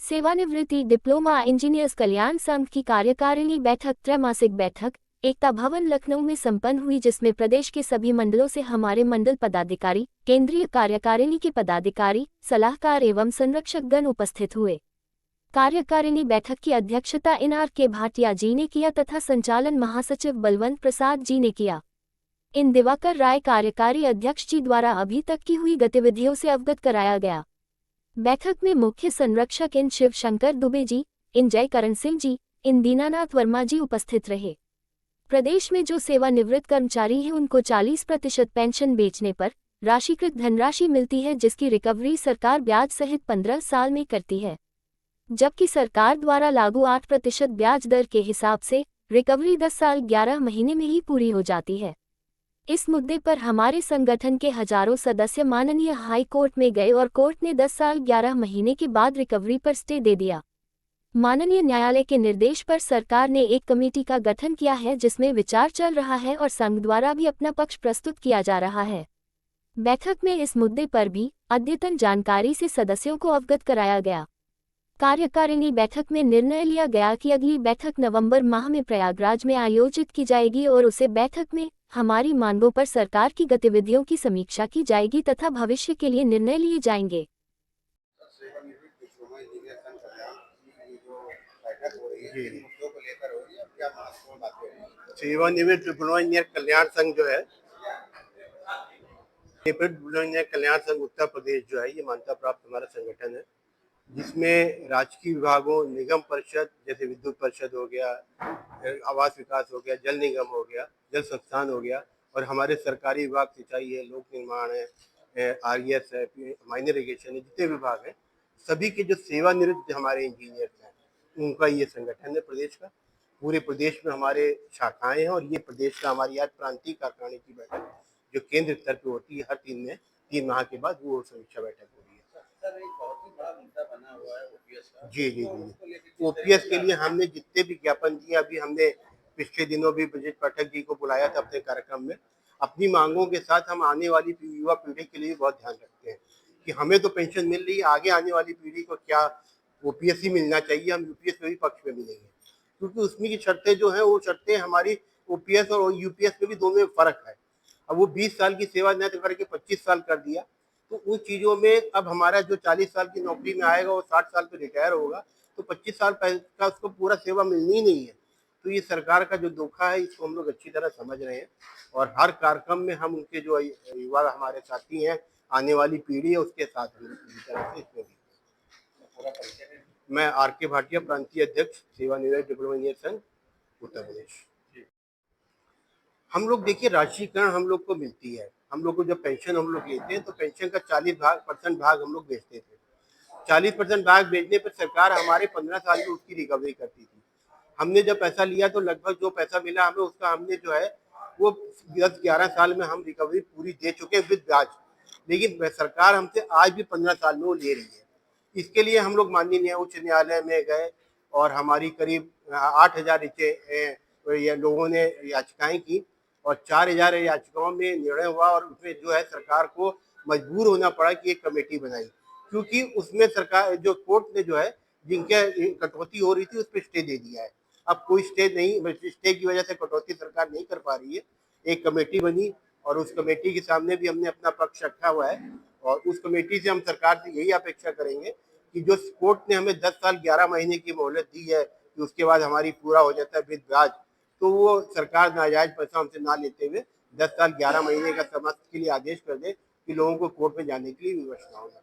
सेवानिवृत्ति diploma engineers कल्याण संघ की कार्यकारिणी बैठक त्रैमासिक बैठक एकता भवन लखनऊ में संपन्न हुई, जिसमें प्रदेश के सभी मंडलों से हमारे मंडल पदाधिकारी, केंद्रीय कार्यकारिणी के पदाधिकारी, सलाहकार एवं संरक्षकगण उपस्थित हुए। कार्यकारिणी बैठक की अध्यक्षता NRK भाटिया जी ने किया तथा संचालन महासचिव बलवंत प्रसाद जी ने किया। इन दिवाकर राय कार्यकारी अध्यक्ष जी द्वारा अभी तक की हुई गतिविधियों से अवगत कराया गया। बैठक में मुख्य संरक्षक इन शिव शंकर दुबे जी, इन जयकरण सिंह जी, इन दीनानाथ वर्मा जी उपस्थित रहे। प्रदेश में जो सेवानिवृत्त कर्मचारी हैं उनको 40% पेंशन बेचने पर राशिकृत धनराशि मिलती है, जिसकी रिकवरी सरकार ब्याज सहित 15 साल में करती है, जबकि सरकार द्वारा लागू 8% ब्याज दर के हिसाब से रिकवरी 10 साल 11 महीने में ही पूरी हो जाती है। इस मुद्दे पर हमारे संगठन के हजारों सदस्य माननीय हाई कोर्ट में गए और कोर्ट ने 10 साल 11 महीने के बाद रिकवरी पर स्टे दे दिया। माननीय न्यायालय के निर्देश पर सरकार ने एक कमेटी का गठन किया है, जिसमें विचार चल रहा है और संघ द्वारा भी अपना पक्ष प्रस्तुत किया जा रहा है। बैठक में इस मुद्दे पर भी अद्यतन जानकारी से सदस्यों को अवगत कराया गया। कार्यकारिणी बैठक में निर्णय लिया गया कि अगली बैठक नवंबर माह में प्रयागराज में आयोजित की जाएगी और उसे बैठक में हमारी मांगों पर सरकार की गतिविधियों की समीक्षा की जाएगी तथा भविष्य के लिए निर्णय लिए जाएंगे। सेवानिवृत्त डिप्लोमा इंजीनियर कल्याण संघ जो है, डिप्लोमा इंजीनियर कल्याण संघ उत्तर प्रदेश जो है, ये मान्यता प्राप्त हमारा संगठन है, जिसमें राजकीय विभागों, निगम परिषद जैसे विद्युत परिषद हो गया, आवास विकास हो गया, जल निगम हो गया, जल संस्थान हो गया, और हमारे सरकारी विभाग सिंचाई है, लोक निर्माण है, RES है, माइनर इरिगेशन है, जितने विभाग हैं सभी के जो सेवानिवृत्त हमारे इंजीनियर हैं उनका ये संगठन है प्रदेश का। पूरे प्रदेश में हमारे शाखाएं हैं और ये प्रदेश का हमारी आज प्रांतीय कार्यकारिणी की बैठक जो केंद्र स्तर पर होती है हर 3 माह के बाद, वो समीक्षा बैठक हो रही है। सर, एक बहुत ही बड़ा मुद्दा बना हुआ है OPS का। जी। OPS के लिए हमने जितने भी ज्ञापन दिए, अभी हमने पिछले दिनों भी ब्रजेश पाठक जी को बुलाया था अपने कार्यक्रम में। अपनी मांगों के साथ हम आने वाली युवा पीढ़ी के लिए बहुत ध्यान रखते हैं कि हमें तो पेंशन मिल रही है, आगे आने वाली पीढ़ी को क्या OPS ही मिलना चाहिए। हम UPS में भी पक्ष में मिलेंगे, क्योंकि उसमें की शर्तें जो है वो शर्तें हमारी OPS और UPS में भी दोनों में फर्क है। अब वो 20 साल की सेवा न करके 25 साल कर दिया, तो उन चीज़ों में अब हमारा जो 40 साल की नौकरी में आएगा वो 60 साल पे रिटायर होगा, तो 25 साल का उसको पूरा सेवा मिलनी ही नहीं है। तो ये सरकार का जो धोखा है, इसको हम लोग अच्छी तरह समझ रहे हैं और हर कार्यक्रम में हम उनके जो युवा हमारे साथी हैं, आने वाली पीढ़ी है, उसके साथ हम पूरी तरह से इसमें भी। मैं RK भाटिया, प्रांतीय अध्यक्ष सेवानिवृत्त डिप्लोमा इंजीनियर संघ उत्तर प्रदेश। हम लोग देखिए, राशिकरण हम लोग को मिलती है। हम लोग को जब पेंशन हम लोग लेते हैं तो पेंशन का 40% भाग हम लोग बेचते थे। 40% भाग बेचने पर सरकार हमारे 15 साल में उसकी रिकवरी करती थी। हमने जब पैसा लिया तो लगभग जो पैसा मिला हमें, उसका हमने जो है वो 10-11 साल में हम रिकवरी पूरी दे चुके हैं विद ब्याज। लेकिन सरकार हमसे आज भी 15 साल में वो ले रही है। इसके लिए हम लोग माननीय उच्च न्यायालय में गए और हमारी करीब 8,000 लोगों ने याचिकाएं की और 4,000 याचिकाओं में निर्णय हुआ और उसमें जो है सरकार को मजबूर होना पड़ा कि एक कमेटी बनाई, क्योंकि उसमें सरकार जो कोर्ट ने जो है जिनके कटौती हो रही थी उस पर स्टे दे दिया है। अब कोई स्टे नहीं, स्टे की वजह से कटौती सरकार नहीं कर पा रही है। एक कमेटी बनी और उस कमेटी के सामने भी हमने अपना पक्ष रखा हुआ है और उस कमेटी से हम सरकार से यही अपेक्षा करेंगे कि जो कोर्ट ने हमें 10 साल 11 महीने की मोहलत दी है कि उसके बाद हमारी पूरा हो जाता है विद ब्याज, तो वो सरकार नाजायज पैसा हमसे ना लेते हुए 10 साल 11 महीने का समाप्त के लिए आदेश कर दे कि लोगों को कोर्ट में जाने के लिए व्यवस्था होगा।